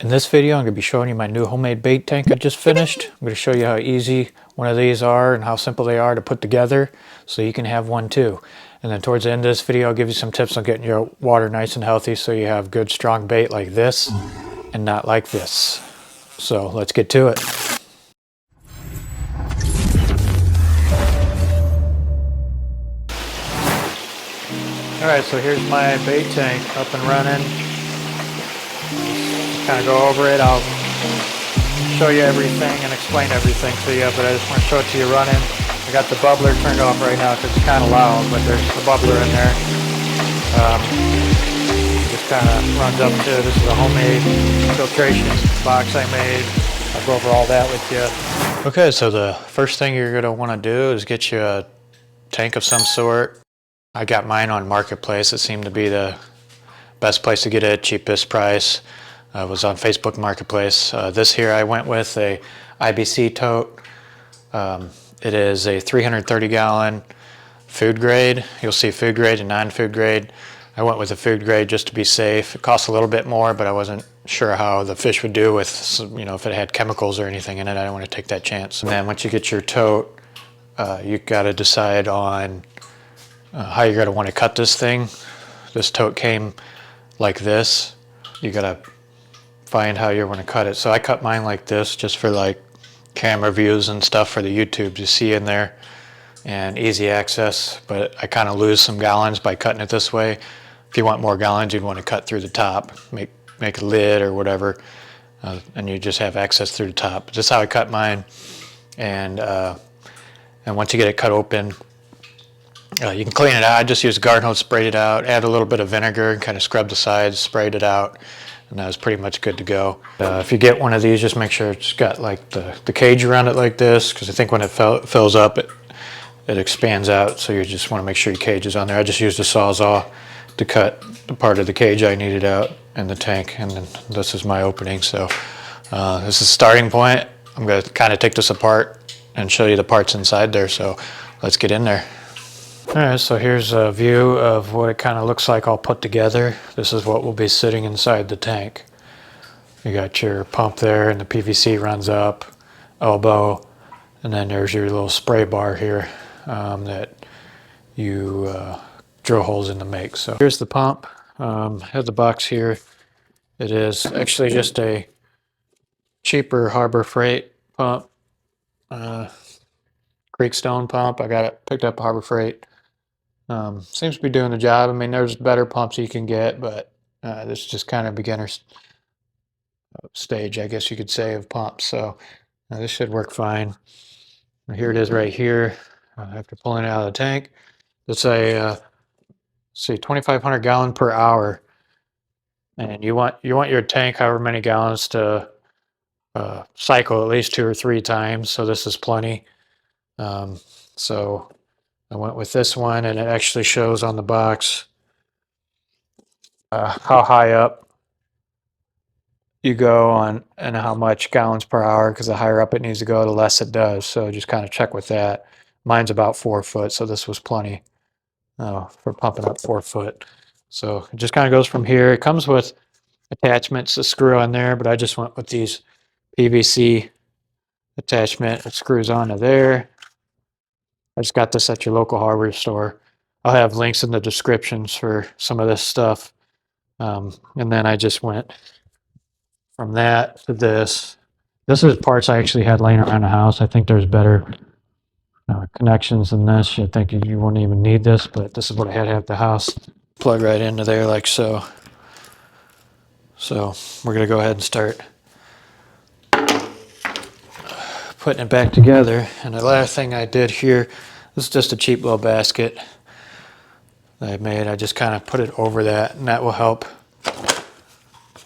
In this video, I'm going to be showing you my new homemade bait tank I just finished. I'm going to show you how easy one of these are and how simple they are to put together so you can have one too. And then towards the end of this video, I'll give you some tips on getting your water nice and healthy so you have good strong bait like this and not like this. So let's get to it. Alright, so here's my bait tank up and running. Kind of go over it. I'll show you everything and explain everything to you, but I just want to show it to you running. I got the bubbler turned off right now because it's kind of loud, but there's a bubbler in there. Just kind of runs up to, this is a homemade filtration box I made. I'll go over all that with you. Okay, so the first thing you're going to want to do is get you a tank of some sort. I got mine on Marketplace. It seemed to be the best place to get it, cheapest price. Was on Facebook Marketplace. This here I went with a IBC tote. It is a 330 gallon food grade. You'll see food grade and non-food grade. I went with the food grade just to be safe. It costs a little bit more, but I wasn't sure how the fish would do with, you know, if it had chemicals or anything in it. I didn't want to take that chance. And then once you get your tote, you got to decide on how you're going to want to cut this thing. This tote came like this. You got to find how you want to cut it. So I cut mine like this just for like camera views and stuff for the YouTube to see in there and easy access, but I kind of lose some gallons by cutting it this way. If you want more gallons, you'd want to cut through the top, make a lid or whatever, and you just have access through the top. This is how I cut mine, and once you get it cut open, you can clean it out. I just used a garden hose, sprayed it out, add a little bit of vinegar and kind of scrub the sides, sprayed it out, and that was pretty much good to go. If you get one of these, just make sure it's got like the cage around it like this, because I think when it fills up, it expands out, so you just want to make sure your cage is on there. I just used a Sawzall to cut the part of the cage I needed out in the tank, and then this is my opening. So this is the starting point. I'm going to kind of take this apart and show you the parts inside there, so let's get in there. Alright, so here's a view of what it kind of looks like all put together. This is what will be sitting inside the tank. You got your pump there, and the PVC runs up, elbow, and then there's your little spray bar here that you drill holes in to make. So here's the pump. I have the box here. It is actually just a cheaper Harbor Freight pump, Creekstone pump. I got it picked up Harbor Freight. Seems to be doing the job. I mean, there's better pumps you can get, but this is just kind of beginner stage, I guess you could say, of pumps. So this should work fine. Here it is right here. After pulling it out of the tank, it's a see 2,500 gallon per hour, and you want your tank however many gallons to cycle at least 2 or 3 times. So this is plenty. So I went with this one, and it actually shows on the box how high up you go on and how much gallons per hour, because the higher up it needs to go, the less it does. So just kind of check with that. Mine's about 4 foot, so this was plenty for pumping up 4 foot. So it just kind of goes from here. It comes with attachments to screw on there, but I just went with these PVC attachment. It screws onto there. I just got this at your local hardware store. I'll have links in the descriptions for some of this stuff. And then I just went from that to this. This is parts I actually had laying around the house. I think there's better connections than this. I think you wouldn't even need this, but this is what I had at the house. Plug right into there like so. So we're going to go ahead and start putting it back together. And the last thing I did here, this is just a cheap little basket that I made. I just kind of put it over that, and that will help.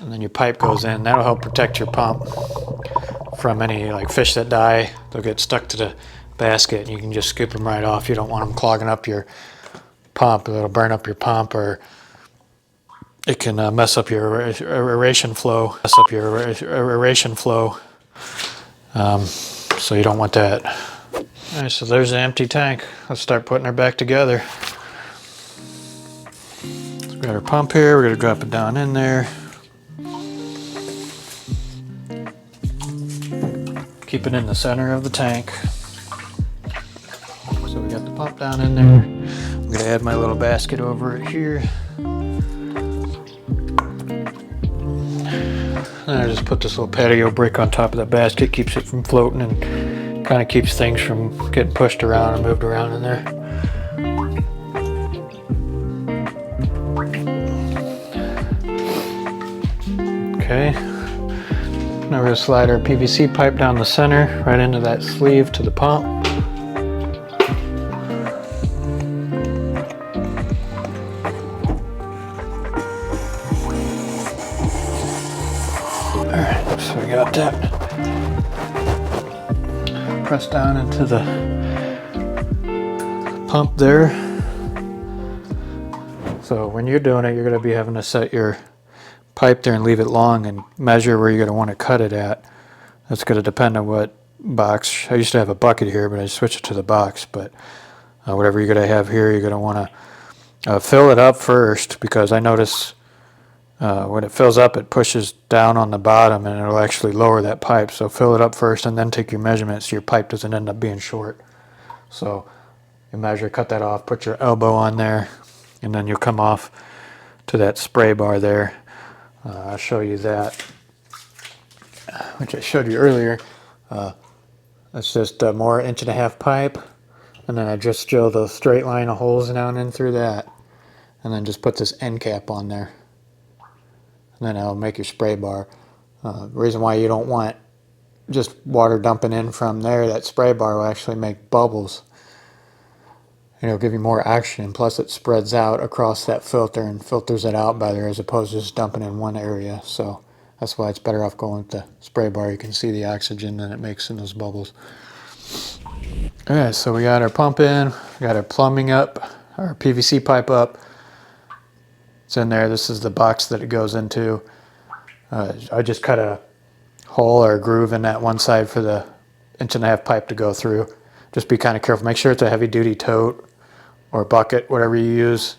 And then your pipe goes in. That'll help protect your pump from any like fish that die. They'll get stuck to the basket, and you can just scoop them right off. You don't want them clogging up your pump. It'll burn up your pump, or it can mess up your aeration flow. So you don't want that. All right, so there's the empty tank. Let's start putting her back together. So we got our pump here. We're gonna drop it down in there. keep it in the center of the tank. So we got the pump down in there. I'm gonna add my little basket over it here. And I just put this little patio brick on top of that basket, keeps it from floating and kind of keeps things from getting pushed around and moved around in there. Okay. Now we're gonna slide our PVC pipe down the center, right into that sleeve to the pump. Alright, so we got that pressed down into the pump there. So when you're doing it, you're going to be having to set your pipe there and leave it long and measure where you're going to want to cut it at. That's going to depend on what box. I used to have a bucket here, but I switched it to the box. But whatever you're going to have here, you're going to want to fill it up first, because I notice when it fills up, it pushes down on the bottom and it'll actually lower that pipe. So fill it up first and then take your measurements so your pipe doesn't end up being short. So you measure, cut that off, put your elbow on there, and then you'll come off to that spray bar there. I'll show you that, which I showed you earlier. It's just a more 1.5 inch pipe, and then I just drill the straight line of holes down in through that, and then just put this end cap on there. And then it'll make your spray bar. The reason why you don't want just water dumping in from there, that spray bar will actually make bubbles. It'll give you more action, plus it spreads out across that filter and filters it out better, as opposed to just dumping in one area. So that's why it's better off going with the spray bar. You can see the oxygen that it makes in those bubbles. Alright, so we got our pump in, we got our plumbing up, our PVC pipe up. It's in there. This is the box that it goes into. I just cut a hole or a groove in that one side for the 1.5 inch pipe to go through. Just be kind of careful. Make sure it's a heavy duty tote or bucket, whatever you use.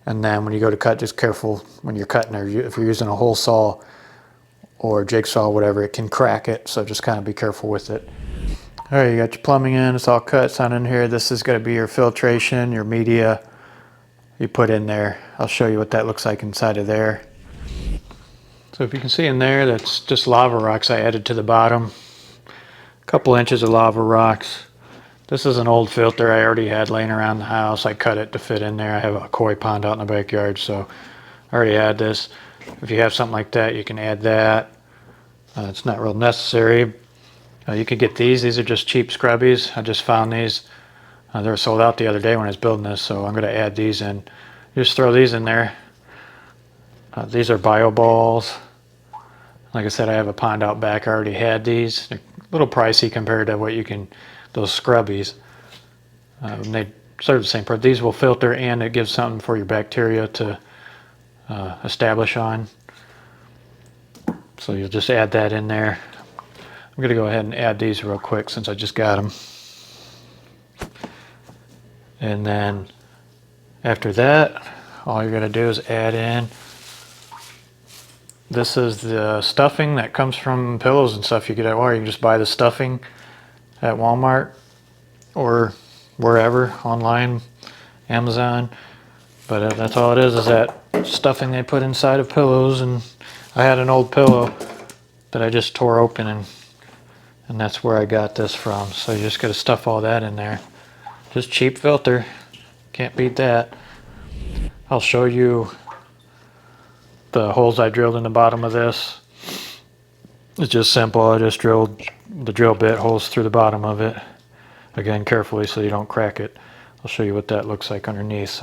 And then when you go to cut, just careful when you're cutting, or if you're using a hole saw or jigsaw, whatever, it can crack it. So just kind of be careful with it. All right, you got your plumbing in. It's all cut. It's on in here. This is going to be your filtration, your media you put in there. I'll show you what that looks like inside of there. So if you can see in there, that's just lava rocks I added to the bottom. A couple inches of lava rocks. This is an old filter I already had laying around the house. I cut it to fit in there. I have a koi pond out in the backyard, so I already had this. If you have something like that, you can add that. It's not real necessary. You can get these. These are just cheap scrubbies. I just found these. They were sold out the other day when I was building this, so I'm going to add these in. Just throw these in there. These are bio balls. Like I said, I have a pond out back. I already had these. They're a little pricey compared to what you can, those scrubbies. They serve the same purpose. These will filter, and it gives something for your bacteria to establish on. So you'll just add that in there. I'm going to go ahead and add these real quick since I just got them. And then after that, all you're going to do is add in, this is the stuffing that comes from pillows and stuff you get at Walmart. You can just buy the stuffing at Walmart or wherever, online, Amazon. But that's all it is that stuffing they put inside of pillows. And I had an old pillow that I just tore open, and that's where I got this from. So you just got to stuff all that in there. Just cheap filter, can't beat that. I'll show you the holes I drilled in the bottom of this. It's just simple. I just drilled the drill bit holes through the bottom of it. Again, carefully so you don't crack it. I'll show you what that looks like underneath.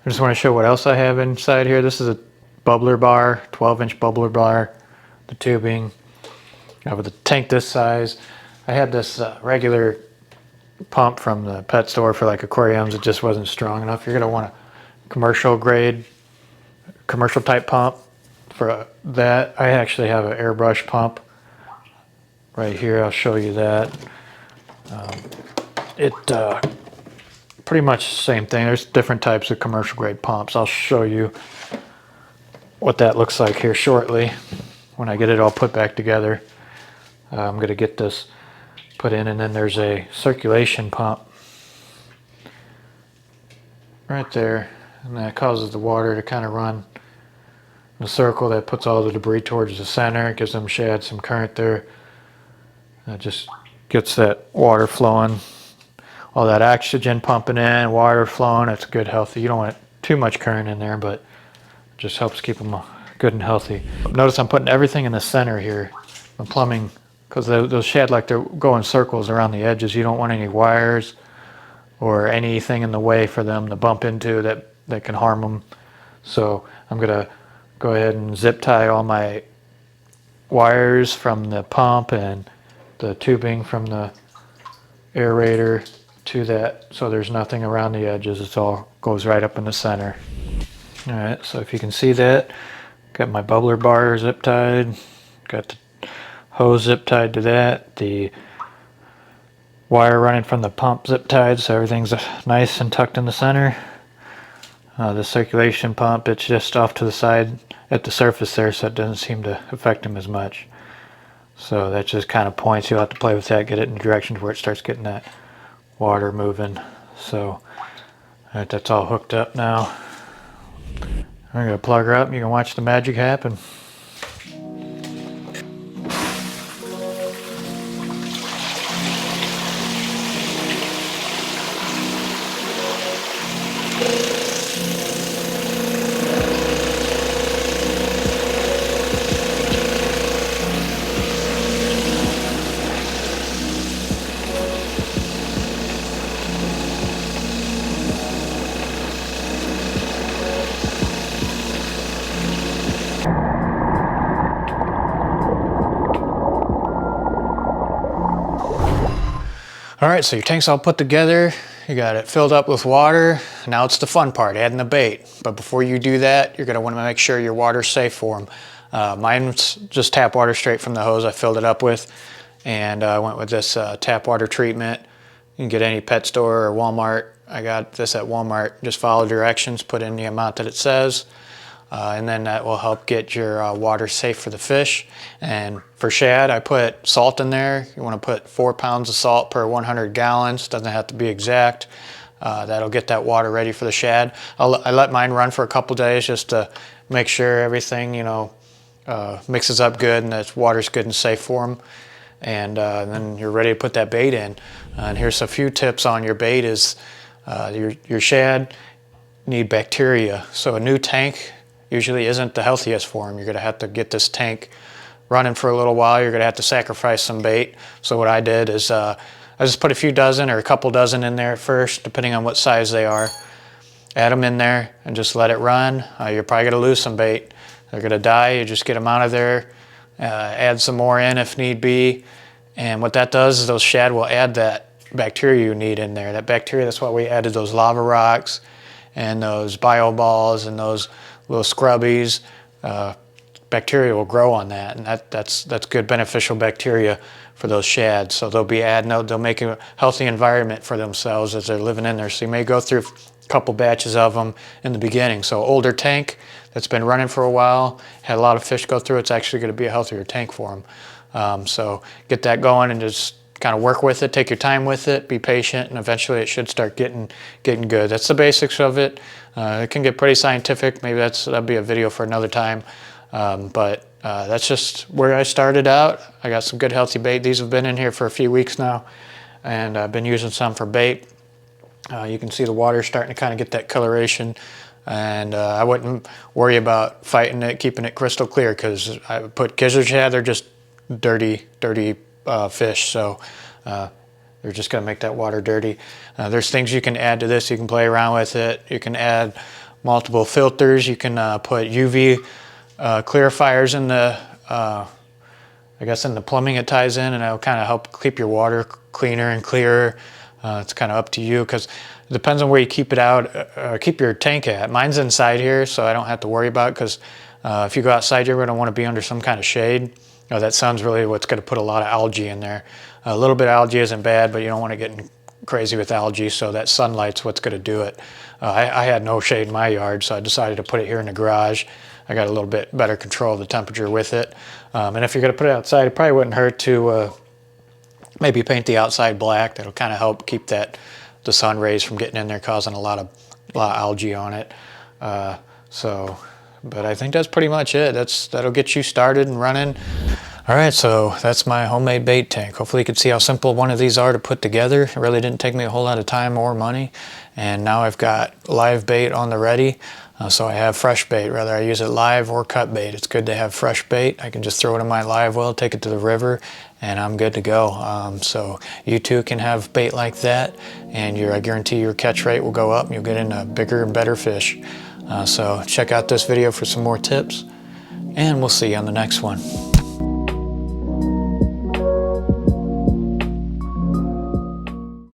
I just want to show what else I have inside here. This is a bubbler bar, 12-inch bubbler bar, the tubing. With a tank this size, I had this regular pump from the pet store for like aquariums. It just wasn't strong enough. You're going to want a commercial grade, commercial type pump for that. I actually have an airbrush pump right here. I'll show you that. Pretty much the same thing. There's different types of commercial grade pumps. I'll show you. what that looks like here shortly when I get it all put back together. I'm going to get this put in, and then there's a circulation pump right there, and that causes the water to kind of run in a circle that puts all the debris towards the center. It gives them shad some current there. It just gets that water flowing, all that oxygen pumping in, water flowing. It's good, healthy. You don't want too much current in there, but it just helps keep them good and healthy. Notice I'm putting everything in the center here. The plumbing, because those shad like to go in circles around the edges. You don't want any wires or anything in the way for them to bump into that can harm them. So I'm gonna go ahead and zip tie all my wires from the pump and the tubing from the aerator to that, so there's nothing around the edges. It all goes right up in the center. All right, so if you can see that, got my bubbler bar zip tied, got the hose zip tied to that, the wire running from the pump zip tied, so everything's nice and tucked in the center. The circulation pump, it's just off to the side at the surface there, so it doesn't seem to affect them as much. So that just kind of points. You'll have to play with that, get it in directions where it starts getting that water moving. So all right, that's all hooked up now. I'm gonna plug her up and you can watch the magic happen. All right, so your tank's all put together. You got it filled up with water. Now it's the fun part, adding the bait. But before you do that, you're gonna wanna make sure your water's safe for them. Mine's just tap water straight from the hose I filled it up with. And I went with this tap water treatment. You can get any pet store or Walmart. I got this at Walmart. Just follow directions, put in the amount that it says. And then that will help get your water safe for the fish. And for shad, I put salt in there. You want to put 4 pounds of salt per 100 gallons. Doesn't have to be exact. That'll get that water ready for the shad. I let mine run for a couple days just to make sure everything, mixes up good and that water's good and safe for them. And then you're ready to put that bait in. And here's a few tips on your bait. Is your shad need bacteria. So a new tank usually isn't the healthiest for them. You're gonna have to get this tank running for a little while. You're gonna have to sacrifice some bait. So what I did is I just put a few dozen or a couple dozen in there at first, depending on what size they are. Add them in there and just let it run. You're probably gonna lose some bait. They're gonna die. You just get them out of there, add some more in if need be. And what that does is those shad will add that bacteria you need in there. That bacteria, that's why we added those lava rocks and those bio balls and those little scrubbies. Bacteria will grow on that, and that's good beneficial bacteria for those shad. So they'll be adding, they'll make a healthy environment for themselves as they're living in there. So you may go through a couple batches of them in the beginning. So older tank that's been running for a while, had a lot of fish go through, it's actually going to be a healthier tank for them. So get that going and just kind of work with it, take your time with it, be patient, and eventually it should start getting good. That's the basics of it. It can get pretty scientific. Maybe that'll be a video for another time. But that's just where I started out. I got some good healthy bait. These have been in here for a few weeks now, and I've been using some for bait. You can see the water starting to kind of get that coloration, and I wouldn't worry about fighting it, keeping it crystal clear, because I put gizzard shad, they're just dirty fish, so they're just going to make that water dirty. There's things you can add to this. You can play around with it. You can add multiple filters. You can put UV clarifiers in the, I guess in the plumbing it ties in, and that'll kind of help keep your water cleaner and clearer. It's kind of up to you, because it depends on where you keep it out, keep your tank at. Mine's inside here, so I don't have to worry about it, because if you go outside, you're going to want to be under some kind of shade. That sun's really what's going to put a lot of algae in there. A little bit of algae isn't bad, but you don't want to get in crazy with algae, so that sunlight's what's going to do it. I had no shade in my yard, so I decided to put it here in the garage. I got a little bit better control of the temperature with it. And if you're going to put it outside, it probably wouldn't hurt to maybe paint the outside black. That'll kind of help keep the sun rays from getting in there, causing a lot of algae on it. But I think that's pretty much it. That'll get you started and running. All right, so that's my homemade bait tank. Hopefully you can see how simple one of these are to put together. It really didn't take me a whole lot of time or money. And now I've got live bait on the ready. So I have fresh bait, whether I use it live or cut bait. It's good to have fresh bait. I can just throw it in my live well, take it to the river, and I'm good to go. So you too can have bait like that, and I guarantee your catch rate will go up and you'll get into bigger and better fish. So check out this video for some more tips, and we'll see you on the next one.